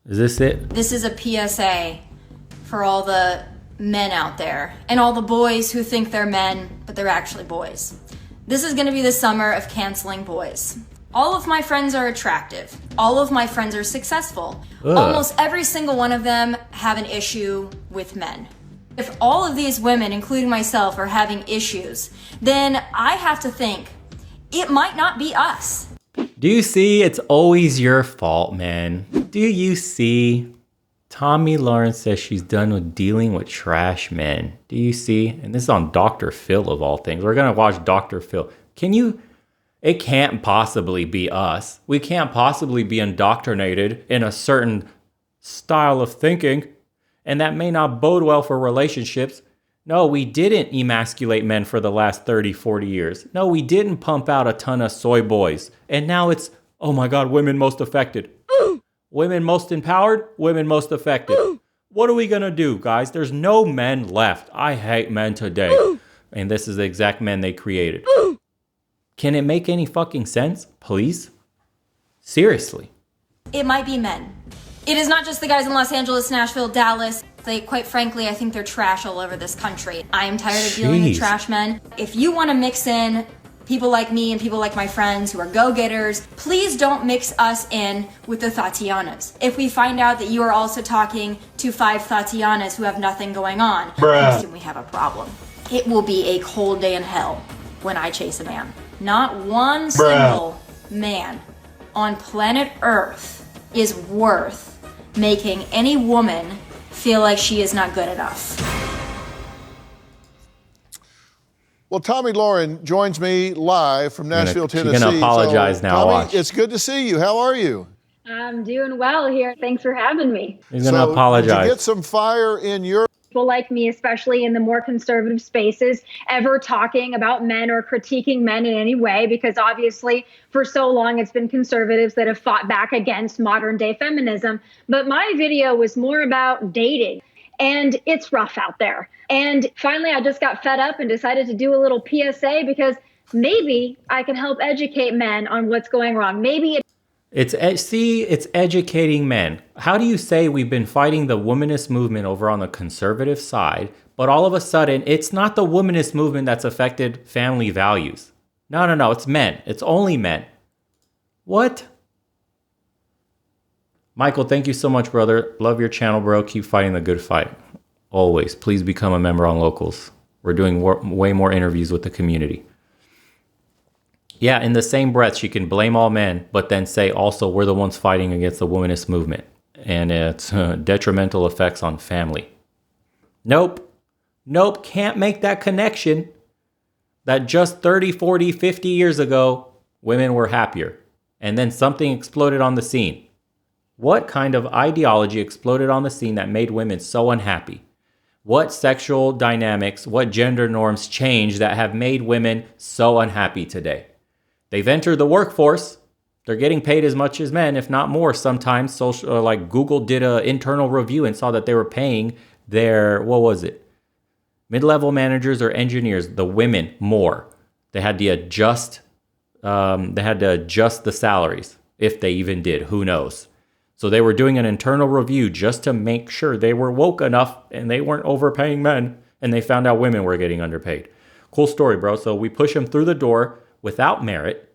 Is this it? This is a PSA for all the men out there and all the boys who think they're men, but they're actually boys. This is going to be the summer of canceling boys. All of my friends are attractive. All of my friends are successful. Ugh. Almost every single one of them have an issue with men. If all of these women, including myself, are having issues, then I have to think it might not be us. Do you see? It's always your fault, man. Do you see? Tomi Lahren says she's done with dealing with trash men. Do you see? And this is on Dr. Phil of all things. We're going to watch Dr. Phil. It can't possibly be us. We can't possibly be indoctrinated in a certain style of thinking. And that may not bode well for relationships. No, we didn't emasculate men for the last 30, 40 years. No, we didn't pump out a ton of soy boys. And now it's, oh my God, women most affected. Women most empowered, women most affected. What are we going to do, guys? There's no men left. I hate men today. And this is the exact men they created. Can it make any fucking sense? Please? Seriously. It might be men. It is not just the guys in Los Angeles, Nashville, Dallas. Quite frankly, I think they're trash all over this country. I am tired of dealing with trash men. If you want to mix in people like me and people like my friends who are go-getters, please don't mix us in with the Tatianas. If we find out that you are also talking to 5 Tatianas who have nothing going on, I assume we have a problem. It will be a cold day in hell when I chase a man. Not one single man on planet Earth is worth making any woman feel like she is not good enough. Well, Tomi Lahren joins me live from Nashville, Tennessee. She's going to apologize now. Tomi, Watch. it's good to see you. How are you? I'm doing well here. Thanks for having me. He's going to apologize. Did you get some fire in your... People like me, especially in the more conservative spaces, ever talking about men or critiquing men in any way, because obviously for so long it's been conservatives that have fought back against modern day feminism. But my video was more about dating, and it's rough out there. And finally, I just got fed up and decided to do a little PSA because maybe I can help educate men on what's going wrong. Maybe it's educating men. How do you say we've been fighting the womanist movement over on the conservative side, but all of a sudden it's not the womanist movement that's affected family values? No, it's men. It's only men. What? Michael, thank you so much, brother. Love your channel, bro. Keep fighting the good fight. Always. Please become a member on Locals. We're doing way more interviews with the community. Yeah, in the same breath, she can blame all men, but then say also we're the ones fighting against the womanist movement and its detrimental effects on family. Nope, can't make that connection that just 30, 40, 50 years ago, women were happier. And then something exploded on the scene. What kind of ideology exploded on the scene that made women so unhappy? What sexual dynamics, what gender norms changed that have made women so unhappy today? They've entered the workforce. They're getting paid as much as men, if not more. Sometimes like Google did an internal review and saw that they were paying their, mid-level managers or engineers, the women more. They had to adjust the salaries, if they even did. Who knows? So they were doing an internal review just to make sure they were woke enough and they weren't overpaying men. And they found out women were getting underpaid. Cool story, bro. So we push them through the door without merit.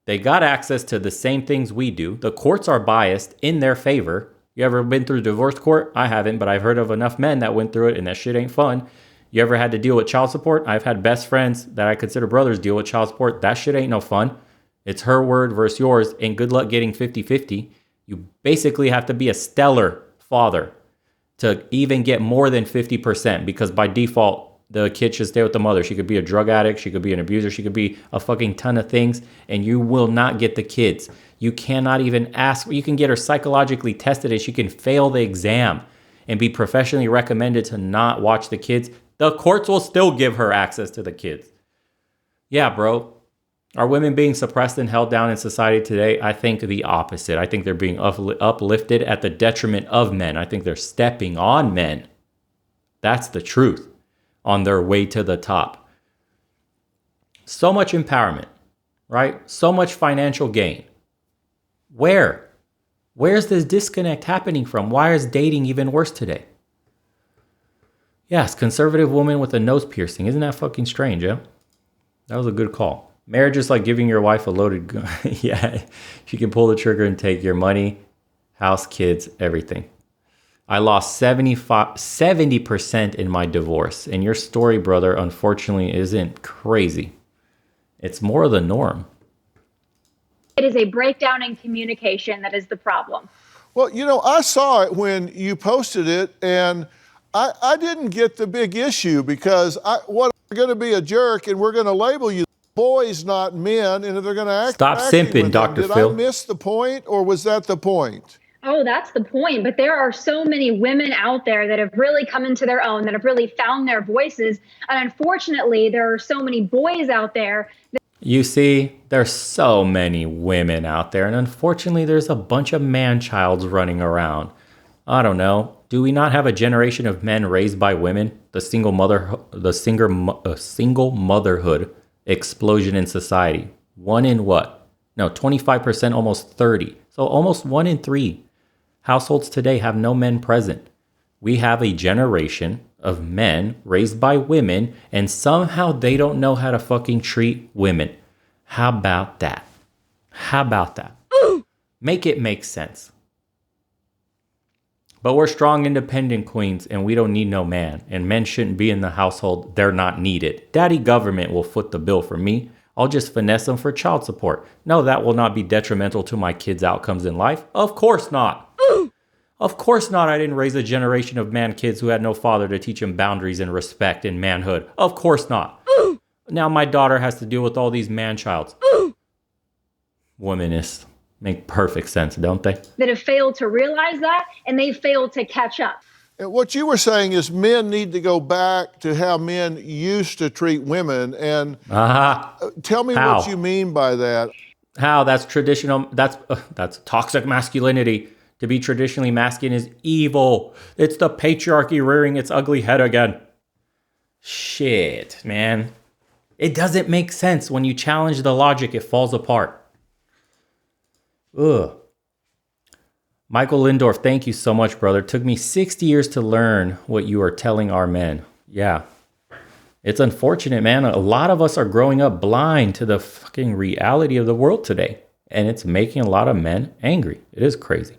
They got access to the same things we do. The courts are biased in their favor. You ever been through divorce court? I haven't, but I've heard of enough men that went through it, and that shit ain't fun. You ever had to deal with child support? I've had best friends that I consider brothers deal with child support. That shit ain't no fun. It's her word versus yours, and good luck getting 50-50. You basically have to be a stellar father to even get more than 50%, because by default, the kid should stay with the mother. She could be a drug addict. She could be an abuser. She could be a fucking ton of things. And you will not get the kids. You cannot even ask. You can get her psychologically tested and she can fail the exam and be professionally recommended to not watch the kids. The courts will still give her access to the kids. Yeah, bro. Are women being suppressed and held down in society today? I think the opposite. I think they're being uplifted at the detriment of men. I think they're stepping on men. That's the truth. On their way to the top. So much empowerment, right? So much financial gain. Where? Where's this disconnect happening from? Why is dating even worse today? Yes, conservative woman with a nose piercing. Isn't that fucking strange, yeah? That was a good call. Marriage is like giving your wife a loaded gun. Yeah, she can pull the trigger and take your money, house, kids, everything. I lost 70% in my divorce. And your story, brother, unfortunately isn't crazy. It's more the norm. It is a breakdown in communication that is the problem. Well, you know, I saw it when you posted it, and I didn't get the big issue because we're going to be a jerk and we're going to label you boys, not men, and if they're going to act. Stop simping, Dr. Phil. Did I miss the point, or was that the point? Oh, that's the point. But there are so many women out there that have really come into their own, that have really found their voices. And unfortunately, there are so many boys out there. You see, there's so many women out there, and unfortunately, there's a bunch of man-childs running around. I don't know. Do we not have a generation of men raised by women? The single motherhood explosion in society. 1 in what? No, 25%, almost 30. So almost 1 in 3 households today have no men present. We have a generation of men raised by women, and somehow they don't know how to fucking treat women. How about that? How about that? Make it make sense. But we're strong, independent queens, and we don't need no man. And men shouldn't be in the household. They're not needed. Daddy government will foot the bill for me. I'll just finesse them for child support. No, that will not be detrimental to my kids' outcomes in life. Of course not. Of course not. I didn't raise a generation of man kids who had no father to teach them boundaries and respect and manhood. Of course not. Now my daughter has to deal with all these man-childs. Womanists make perfect sense, don't they? That have failed to realize that, and they failed to catch up. And what you were saying is men need to go back to how men used to treat women. And tell me what you mean by that. How? That's traditional. That's toxic masculinity. To be traditionally masculine is evil. It's the patriarchy rearing its ugly head again. Shit, man. It doesn't make sense. When you challenge the logic, it falls apart. Ugh. Michael Lindorf, thank you so much, brother. It took me 60 years to learn what you are telling our men. Yeah. It's unfortunate, man. A lot of us are growing up blind to the fucking reality of the world today. And it's making a lot of men angry. It is crazy.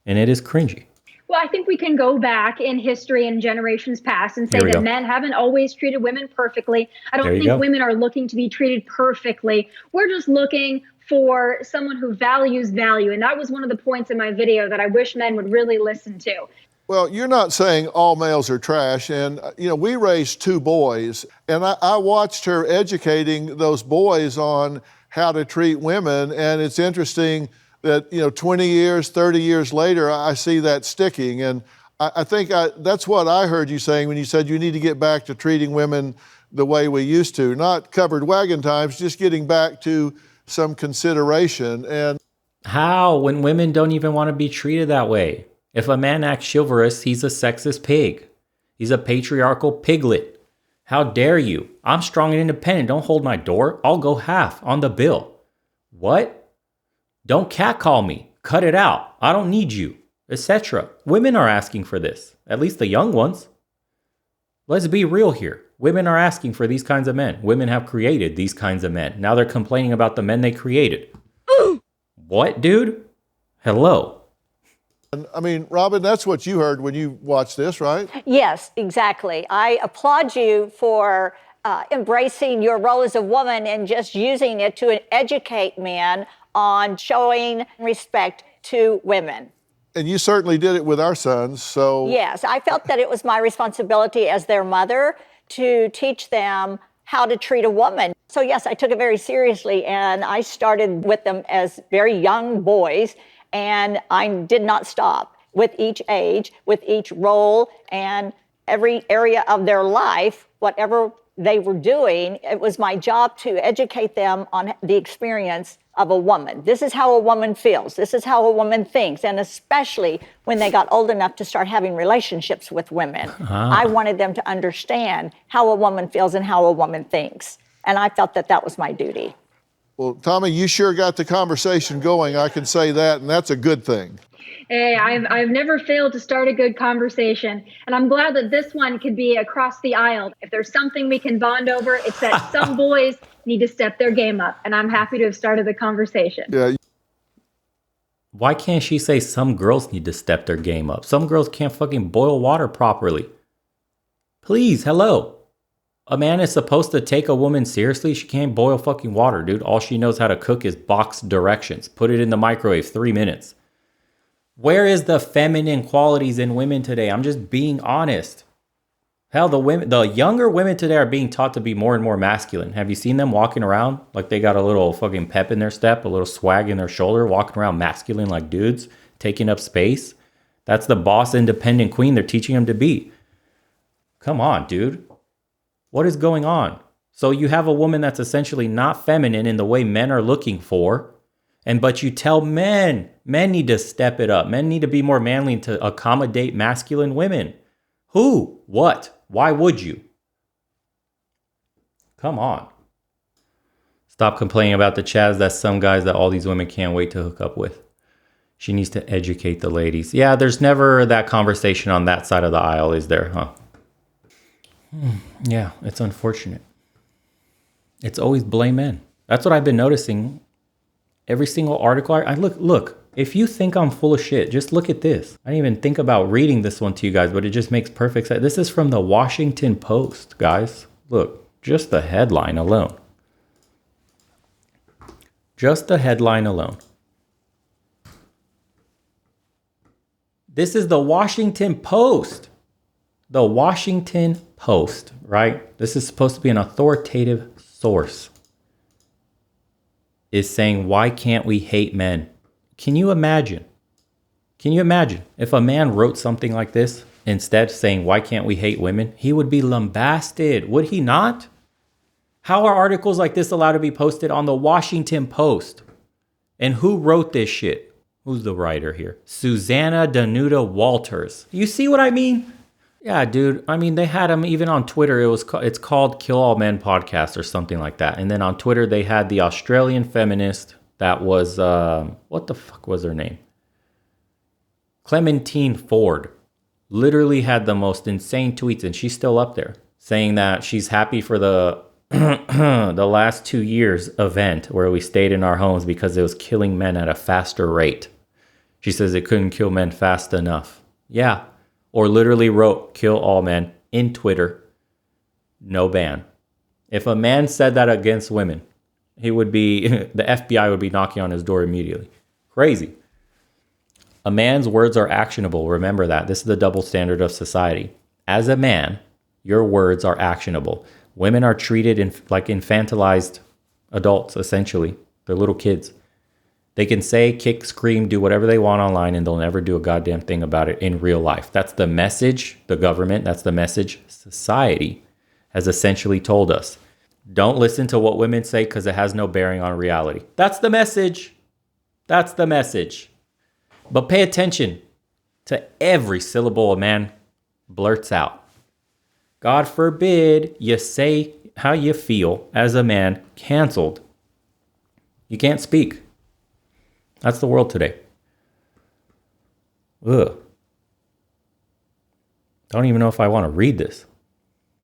And it is cringy. Well, I think we can go back in history and generations past and say that men haven't always treated women perfectly. I don't think women are looking to be treated perfectly. We're just looking for someone who values value. And that was one of the points in my video that I wish men would really listen to. Well, you're not saying all males are trash. And, you know, we raised 2 boys, and I watched her educating those boys on how to treat women. And it's interesting that, 20 years, 30 years later, I see that sticking. And I think that's what I heard you saying when you said you need to get back to treating women the way we used to. Not covered wagon times, just getting back to some consideration. And how? When women don't even want to be treated that way. If a man acts chivalrous, he's a sexist pig. He's a patriarchal piglet. How dare you? I'm strong and independent. Don't hold my door. I'll go half on the bill. What? Don't catcall me. Cut it out. I don't need you, etc. Women are asking for this, at least the young ones. Let's be real here. Women are asking for these kinds of men. Women have created these kinds of men. Now they're complaining about the men they created. What, dude? Hello. I mean, Robin, that's what you heard when you watched this, right? Yes, exactly. I applaud you for embracing your role as a woman and just using it to educate men on showing respect to women. And you certainly did it with our sons, so... Yes, I felt that it was my responsibility as their mother to teach them how to treat a woman. So yes, I took it very seriously, and I started with them as very young boys, and I did not stop with each age, with each role, and every area of their life, whatever they were doing, it was my job to educate them on the experience of a woman. This is how a woman feels. This is how a woman thinks. And especially when they got old enough to start having relationships with women, I wanted them to understand how a woman feels and how a woman thinks. And I felt that that was my duty. Well, Tomi, you sure got the conversation going. I can say that, and that's a good thing. Hey, I've never failed to start a good conversation, and I'm glad that this one could be across the aisle. If there's something we can bond over, it's that some boys need to step their game up, and I'm happy to have started the conversation. Yeah. Why can't she say some girls need to step their game up? Some girls can't fucking boil water properly. Please, hello. A man is supposed to take a woman seriously. She can't boil fucking water, dude. All she knows how to cook is box directions. Put it in the microwave, 3 minutes. Where is the feminine qualities in women today? I'm just being honest. Hell, the younger women today are being taught to be more and more masculine. Have you seen them walking around like they got a little fucking pep in their step, a little swag in their shoulder, walking around masculine like dudes, taking up space? That's the boss, independent queen they're teaching them to be. Come on, dude. What is going on? So you have a woman that's essentially not feminine in the way men are looking for, but you tell men need to step it up. Men need to be more manly to accommodate masculine women. Who? What? Why would you? Come on. Stop complaining about the Chaz. That's some guys that all these women can't wait to hook up with. She needs to educate the ladies. Yeah, there's never that conversation on that side of the aisle, is there, huh? Yeah, it's unfortunate. It's always blame men. That's what I've been noticing. Every single article I look, if you think I'm full of shit, just look at this. I didn't even think about reading this one to you guys, but it just makes perfect sense. This is from the Washington Post, guys. Look, just the headline alone. Just the headline alone. This is the Washington Post. The Washington Post, right? This is supposed to be an authoritative source. Is saying, why can't we hate men? Can you imagine? Can you imagine if a man wrote something like this instead saying, why can't we hate women? He would be lambasted, would he not? How are articles like this allowed to be posted on the Washington Post? And who wrote this shit? Who's the writer here? Susanna Danuta Walters. You see what I mean? Yeah, dude. I mean, they had him even on Twitter. It's called Kill All Men Podcast or something like that. And then on Twitter, they had the Australian feminist that was, what the fuck was her name? Clementine Ford. Literally had the most insane tweets, and she's still up there, saying that she's happy for the the last 2 years event where we stayed in our homes because it was killing men at a faster rate. She says it couldn't kill men fast enough. Yeah. Or literally wrote, kill all men in Twitter. No ban. If a man said that against women, he would be, the FBI would be knocking on his door immediately. Crazy. A man's words are actionable. Remember that. This is the double standard of society. As a man, your words are actionable. Women are treated like infantilized adults, essentially. They're little kids. They can say, kick, scream, do whatever they want online, and they'll never do a goddamn thing about it in real life. That's the message, the government, that's the message society has essentially told us. Don't listen to what women say because it has no bearing on reality. That's the message. That's the message. But pay attention to every syllable a man blurts out. God forbid you say how you feel as a man, canceled. You can't speak. That's the world today. Ugh. Don't even know if I want to read this.